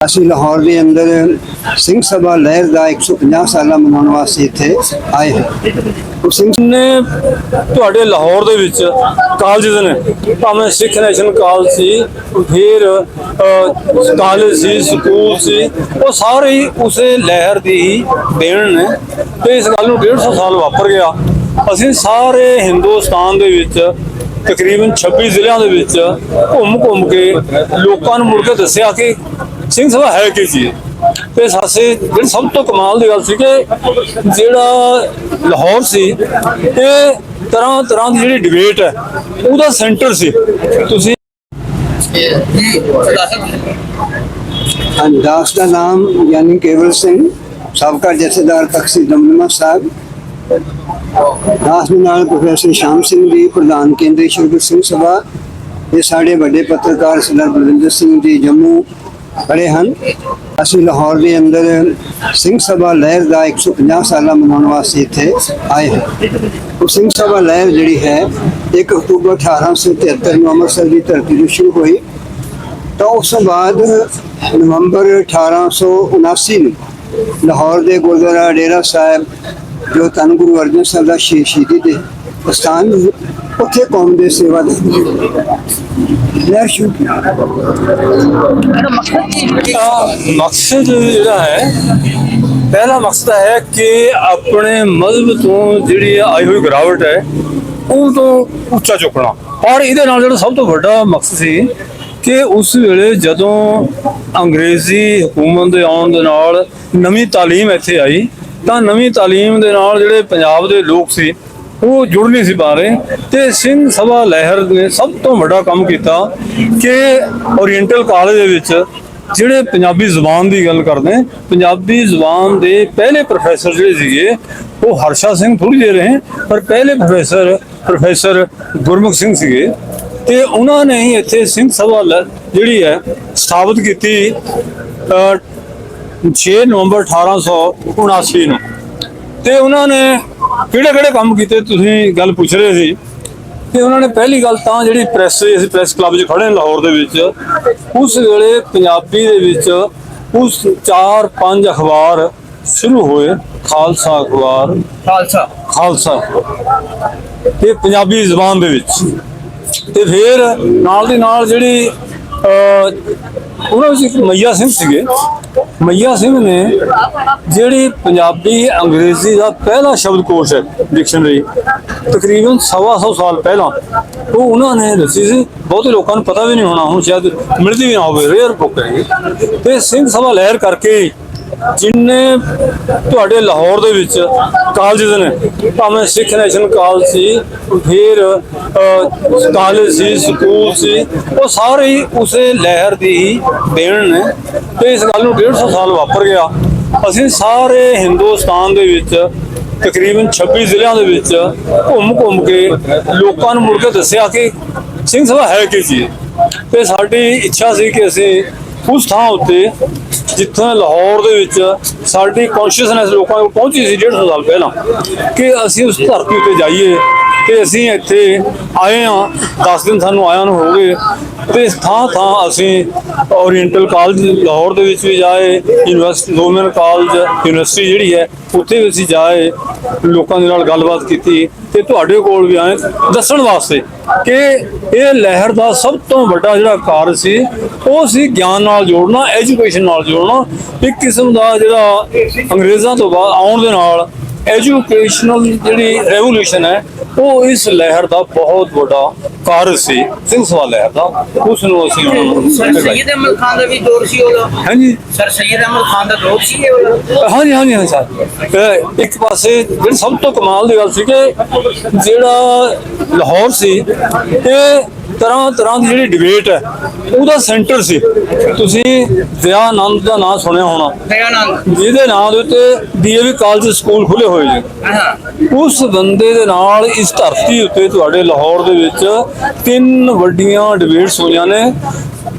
ਅਸੀਂ ਲਾਹੌਰ ਦੇ ਅੰਦਰ ਸਿੰਘ ਸਭਾ ਲਹਿਰ ਦਾ 150 ਸਾਲਾ ਮਨਾਉਣ ਵਾਸਤੇ ਇੱਥੇ ਆਏ ਹਾਂ। ਸਿੰਘ ਨੇ ਤੁਹਾਡੇ ਲਾਹੌਰ ਦੇ ਵਿੱਚ ਕਾਲਜ ਨੇ, ਭਾਵੇਂ ਸਿੱਖ ਨੈਸ਼ਨਲ ਕਾਲਜ ਸੀ, ਫਿਰ ਕਾਲਜ ਸੀ, ਸਕੂਲ ਸੀ, ਉਹ ਸਾਰੇ ਹੀ ਉਸੇ ਲਹਿਰ ਦੀ ਹੀ ਦੇਣ ਨੇ। ਤੇ ਇਸ ਗੱਲ ਨੂੰ 150 ਸਾਲ ਵਾਪਰ ਗਿਆ। ਅਸੀਂ ਸਾਰੇ ਹਿੰਦੁਸਤਾਨ ਦੇ ਵਿੱਚ ਤਕਰੀਬਨ 26 ਜ਼ਿਲ੍ਹਿਆਂ ਦੇ ਵਿੱਚ ਘੁੰਮ ਕੇ ਲੋਕਾਂ ਨੂੰ ਮੁੜ ਕੇ ਦੱਸਿਆ ਕਿ ਸਿੰਘ ਸਭਾ ਹੈ ਕੀ ਚੀਜ਼। ਤੇ ਜਿਹੜੀ ਸਭ ਤੋਂ ਕਮਾਲ ਦੀ ਗੱਲ ਸੀ ਕਿ ਜਿਹੜਾ ਲਾਹੌਰ ਸੀ ਇਹ ਤਰ੍ਹਾਂ ਦੀ ਜਿਹੜੀ ਡਿਬੇਟ ਹੈ ਉਹਦਾ ਸੈਂਟਰ ਸੀ। ਤੁਸੀਂ ਦਾਸ ਦਾ ਨਾਮ ਯਾਨੀ ਕੇਵਲ ਸਿੰਘ, ਸਾਬਕਾ ਜਥੇਦਾਰ ਤਖਤ ਦਮਦਮਾ ਸਾਹਿਬ। ਦਾਸ ਦੇ ਨਾਲ ਪ੍ਰੋਫੈਸਰ ਸ਼ਾਮ ਸਿੰਘ ਜੀ, ਪ੍ਰਧਾਨ ਕੇਂਦਰੀ ਸ਼ੁਰਗਤ ਸਿੰਘ ਸਭਾ। ਇਹ ਸਾਡੇ ਵੱਡੇ ਪੱਤਰਕਾਰ ਸਰਦਾਰ ਬਲਵਿੰਦਰ ਸਿੰਘ ਜੀ ਜੰਮੂ ਖੜੇ ਹਨ। ਅਸੀਂ ਲਾਹੌਰ ਦੇ ਅੰਦਰ ਸਿੰਘ ਸਭਾ ਲਹਿਰ ਦਾ 150 ਸਾਲਾ ਮਨਾਉਣ ਵਾਸਤੇ ਇੱਥੇ ਆਏ ਹਾਂ। ਉਹ ਸਿੰਘ ਸਭਾ ਲਹਿਰ ਜਿਹੜੀ ਹੈ 1 ਅਕਤੂਬਰ 1873 ਨੂੰ ਅੰਮ੍ਰਿਤਸਰ ਦੀ ਧਰਤੀ ਤੋਂ ਸ਼ੁਰੂ ਹੋਈ। ਤਾਂ ਉਸ ਤੋਂ ਬਾਅਦ ਨਵੰਬਰ 1879 ਨੂੰ ਲਾਹੌਰ ਦੇ ਗੁਰਦੁਆਰਾ ਡੇਰਾ ਸਾਹਿਬ, ਜੋ ਧੰਨ ਗੁਰੂ ਅਰਜਨ ਸਾਹਿਬ ਦਾ ਸ਼ਹੀਦੀ ਦੇ ਸਥਾਨ, ਉੱਥੇ ਕੌਮ ਦੇ ਸੇਵਾ ਦੇ ਲਹਿਰ ਸ਼ੁਰੂ ਕੀਤੀ। ਮਕਸਦ ਜਿਹੜਾ ਹੈ, ਪਹਿਲਾ ਮਕਸਦ ਹੈ ਕਿ ਆਪਣੇ ਮਜ਼ਹਬ ਤੋਂ ਜਿਹੜੀ ਆਈ ਹੋਈ ਗਿਰਾਵਟ ਹੈ ਉਹ ਤੋਂ ਉੱਚਾ ਚੁੱਕਣਾ। ਔਰ ਇਹਦੇ ਨਾਲ ਜਿਹੜਾ ਸਭ ਤੋਂ ਵੱਡਾ ਮਕਸਦ ਸੀ ਕਿ ਉਸ ਵੇਲੇ ਜਦੋਂ ਅੰਗਰੇਜ਼ੀ ਹਕੂਮਤ ਦੇ ਆਉਣ ਦੇ ਨਾਲ ਨਵੀਂ ਤਾਲੀਮ ਇੱਥੇ ਆਈ, ਤਾਂ ਨਵੀਂ ਤਾਲੀਮ ਦੇ ਨਾਲ ਜਿਹੜੇ ਪੰਜਾਬ ਦੇ ਲੋਕ ਸੀ ਉਹ ਜੁੜ ਨਹੀਂ ਸੀ ਪਾ ਰਹੇ। ਤੇ ਸਿੰਘ ਸਭਾ ਲਹਿਰ ਨੇ ਸਭ ਤੋਂ ਵੱਡਾ ਕੰਮ ਕੀਤਾ ਕਿ ਓਰੀਐਂਟਲ ਕਾਲਜ ਦੇ ਵਿੱਚ ਜਿਹੜੇ ਪੰਜਾਬੀ ਜ਼ੁਬਾਨ ਦੀ ਗੱਲ ਕਰਦੇ, ਪੰਜਾਬੀ ਜ਼ੁਬਾਨ ਦੇ ਪਹਿਲੇ ਪ੍ਰੋਫੈਸਰ ਜਿਹੜੇ ਸੀਗੇ ਉਹ ਹਰਸ਼ਾ ਸਿੰਘ ਥੋੜ੍ਹੀ ਦੇਰ ਰਹੇ, ਪਰ ਪਹਿਲੇ ਪ੍ਰੋਫੈਸਰ ਗੁਰਮੁਖ ਸਿੰਘ ਸੀਗੇ। ਤੇ ਉਹਨਾਂ ਨੇ ਹੀ ਇੱਥੇ ਸਿੰਘ ਸਭਾ ਜਿਹੜੀ ਹੈ ਸਥਾਪਿਤ ਕੀਤੀ 6 ਨਵੰਬਰ 1879 ਨੂੰ। ਤੇ ਉਹਨਾਂ ਨੇ ਕਿਹੜੇ ਕੰਮ ਕੀਤੇ, ਤੁਸੀਂ ਗੱਲ ਪੁੱਛ ਰਹੇ ਸੀ। ਤੇ ਉਹਨਾਂ ਨੇ ਪਹਿਲੀ ਗੱਲ ਤਾਂ ਜਿਹੜੀ ਅਸੀਂ ਪ੍ਰੈਸ ਕਲੱਬ 'ਚ ਖੜੇ ਹਾਂ ਲਾਹੌਰ ਦੇ ਵਿੱਚ, ਉਸ ਵੇਲੇ ਪੰਜਾਬੀ ਦੇ ਵਿੱਚ ਉਸ 4-5 ਅਖਬਾਰ ਸ਼ੁਰੂ ਹੋਏ। ਖਾਲਸਾ ਅਖਬਾਰ, ਖਾਲਸਾ ਤੇ ਪੰਜਾਬੀ ਜ਼ੁਬਾਨ ਦੇ ਵਿੱਚ। ਤੇ ਫਿਰ ਨਾਲ ਦੀ ਨਾਲ ਜਿਹੜੀ ਉਹਨਾਂ ਵਿੱਚ ਇੱਕ ਮਈਆ ਸਿੰਘ ਸੀਗੇ। ਮਈਆ ਸਿੰਘ ਨੇ ਜਿਹੜੀ ਪੰਜਾਬੀ ਅੰਗਰੇਜ਼ੀ ਦਾ ਪਹਿਲਾ ਸ਼ਬਦਕੋਸ਼ ਹੈ, ਡਿਕਸ਼ਨਰੀ, ਤਕਰੀਬਨ 125 ਸਾਲ ਪਹਿਲਾਂ ਉਹ ਉਹਨਾਂ ਨੇ ਦੱਸੀ ਸੀ। ਬਹੁਤੇ ਲੋਕਾਂ ਨੂੰ ਪਤਾ ਵੀ ਨਹੀਂ ਹੋਣਾ, ਹੁਣ ਸ਼ਾਇਦ ਮਿਲਦੀ ਵੀ ਨਾ ਹੋਵੇ, ਰੇਅਰ ਬੁੱਕ ਹੈ। ਤੇ ਸਿੰਘ ਸਭਾ ਲਹਿਰ ਕਰਕੇ ਜਿੰਨੇ ਤੁਹਾਡੇ ਲਾਹੌਰ ਦੇ ਵਿੱਚ ਕਾਲਜ ਨੇ, ਭਾਵੇਂ ਸਿੱਖ ਨੈਸ਼ਨਲ ਕਾਲਜ ਸੀ, ਫਿਰ ਕਾਲਜ ਸੀ, ਸਕੂਲ ਸੀ, ਉਹ ਸਾਰੇ ਹੀ ਉਸੇ ਲਹਿਰ ਦੀ ਹੀ ਦੇਣ ਨੇ। ਤੇ ਇਸ ਗੱਲ ਨੂੰ 150 ਸਾਲ ਵਾਪਰ ਗਿਆ। ਅਸੀਂ ਸਾਰੇ ਹਿੰਦੁਸਤਾਨ ਦੇ ਵਿੱਚ ਤਕਰੀਬਨ 26 ਜ਼ਿਲ੍ਹਿਆਂ ਦੇ ਵਿੱਚ ਘੁੰਮ ਕੇ ਲੋਕਾਂ ਨੂੰ ਮੁੜ ਕੇ ਦੱਸਿਆ ਕਿ ਸਿੰਘ ਸਭਾ ਹੈ ਕੀ ਚੀਜ਼। ਤੇ ਸਾਡੀ ਇੱਛਾ ਸੀ ਕਿ ਅਸੀਂ ਉਸ ਥਾਂ ਉੱਤੇ ਜਿੱਥੇ ਲਾਹੌਰ ਦੇ ਵਿੱਚ ਸਾਡੀ ਕੌਨਸ਼ੀਅਸਨੈਸ ਲੋਕਾਂ ਕੋਲ ਪਹੁੰਚੀ ਸੀ 150 ਸਾਲ ਪਹਿਲਾਂ, ਕਿ ਅਸੀਂ ਉਸ ਧਰਤੀ ਉੱਤੇ ਜਾਈਏ। ਤੇ ਅਸੀਂ ਇੱਥੇ ਆਏ ਹਾਂ, 10 ਦਿਨ ਸਾਨੂੰ ਆਇਆਂ ਨੂੰ ਹੋ ਗਏ। ਤੇ ਥਾਂ ਅਸੀਂ ਓਰੀਐਂਟਲ ਕਾਲਜ ਲਾਹੌਰ ਦੇ ਵਿੱਚ ਵੀ ਜਾਏ, ਯੂਨੀਵਰਸਿਟੀ ਵੂਮਨ ਕਾਲਜ ਯੂਨੀਵਰਸਿਟੀ ਜਿਹੜੀ ਹੈ ਉੱਥੇ ਵੀ ਅਸੀਂ ਜਾਏ, ਲੋਕਾਂ ਦੇ ਨਾਲ ਗੱਲਬਾਤ ਕੀਤੀ। ਤੇ ਤੁਹਾਡੇ ਕੋਲ ਵੀ ਆਏ ਦੱਸਣ ਵਾਸਤੇ ਕਿ ਇਹ ਲਹਿਰ ਦਾ ਸਭ ਤੋਂ ਵੱਡਾ ਜਿਹੜਾ ਕਾਰਜ ਸੀ ਉਹ ਸੀ ਗਿਆਨ ਨਾਲ ਜੋੜਨਾ, ਐਜੂਕੇਸ਼ਨ ਨਾਲ ਜੋੜਨਾ। ਇੱਕ ਕਿਸਮ ਦਾ ਜਿਹੜਾ ਅੰਗਰੇਜ਼ਾਂ ਤੋਂ ਬਾਅਦ ਆਉਣ ਦੇ ਨਾਲ ਐਜੂਕੇਸ਼ਨਲ ਜਿਹੜੀ ਰੈਵੋਲੂਸ਼ਨ ਹੈ ਉਹ ਇਸ ਲਹਿਰ ਦਾ ਬਹੁਤ ਵੱਡਾ ਕਾਰਜ ਸੀ, ਸਿੰਘ ਸਭਾ ਲਹਿਰ ਦਾ। ਉਸ ਨੂੰ ਅਸੀਂ ਸਰ ਸੈਯਦ ਅਹਿਮਦ ਖਾਨ ਦਾ ਵੀ ਦੌਰ ਸੀ ਉਹਦਾ। ਹਾਂਜੀ ਸਰ ਸੈਯਦ ਅਹਿਮਦ ਖਾਨ ਦਾ ਦੌਰ ਸੀ ਹਾਂਜੀ ਸਰ। ਇੱਕ ਪਾਸੇ ਜਿਹੜੀ ਸਭ ਤੋਂ ਕਮਾਲ ਦੀ ਗੱਲ ਸੀ ਕਿ ਜਿਹੜਾ ਲਾਹੌਰ ਸੀ ਇਹ ਤਰ੍ਹਾਂ ਦੀ ਜਿਹੜੀ ਡਿਬੇਟ ਹੈ ਉਹਦਾ ਸੈਂਟਰ ਸੀ। ਤੁਸੀਂ ਦਯਾਨੰਦ ਦਾ ਨਾਮ ਸੁਣਿਆ ਹੋਣਾ, ਜਿਹਦੇ ਨਾਂ ਦੇ ਉੱਤੇ DAV ਕਾਲਜ ਸਕੂਲ ਖੁੱਲੇ ਹੋਏ ਜੀ। ਉਸ ਬੰਦੇ ਦੇ ਨਾਲ ਇਸ ਧਰਤੀ ਉੱਤੇ ਤੁਹਾਡੇ ਲਾਹੌਰ ਦੇ ਵਿੱਚ 3 ਵੱਡੀਆਂ ਡਿਬੇਟਸ ਹੋਈਆਂ ਨੇ।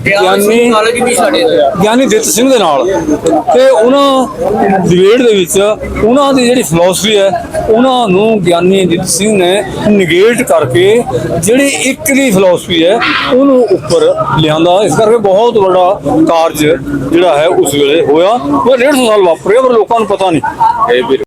ਗਿਆਨੀ ਕਾਲਜ ਵੀ ਸਾਡੇ ਗਿਆਨੀ ਦਿੱਤ ਸਿੰਘ ਦੇ ਨਾਲ, ਤੇ ਉਹਨਾਂ ਡਿਬੇਟ ਦੇ ਵਿੱਚ ਉਹਨਾਂ ਦੀ ਜਿਹੜੀ ਫਿਲਾਸਫੀ ਹੈ ਉਹਨਾਂ ਨੂੰ ਗਿਆਨੀ ਦਿੱਤ ਸਿੰਘ ਨੇ ਨਿਗੇਟ ਕਰਕੇ ਜਿਹੜੀ ਇੱਕ ਦੀ ਫਿਲਾਸਫੀ ਹੈ ਉਹਨੂੰ ਉੱਪਰ ਲਿਆਂਦਾ। ਇਸ ਕਰਕੇ ਬਹੁਤ ਵੱਡਾ ਕਾਰਜ ਜਿਹੜਾ ਹੈ ਉਸ ਵੇਲੇ ਹੋਇਆ। ਉਹ 150 ਸਾਲ ਵਾਪਰਿਆ ਪਰ ਲੋਕਾਂ ਨੂੰ ਪਤਾ ਨਹੀਂ।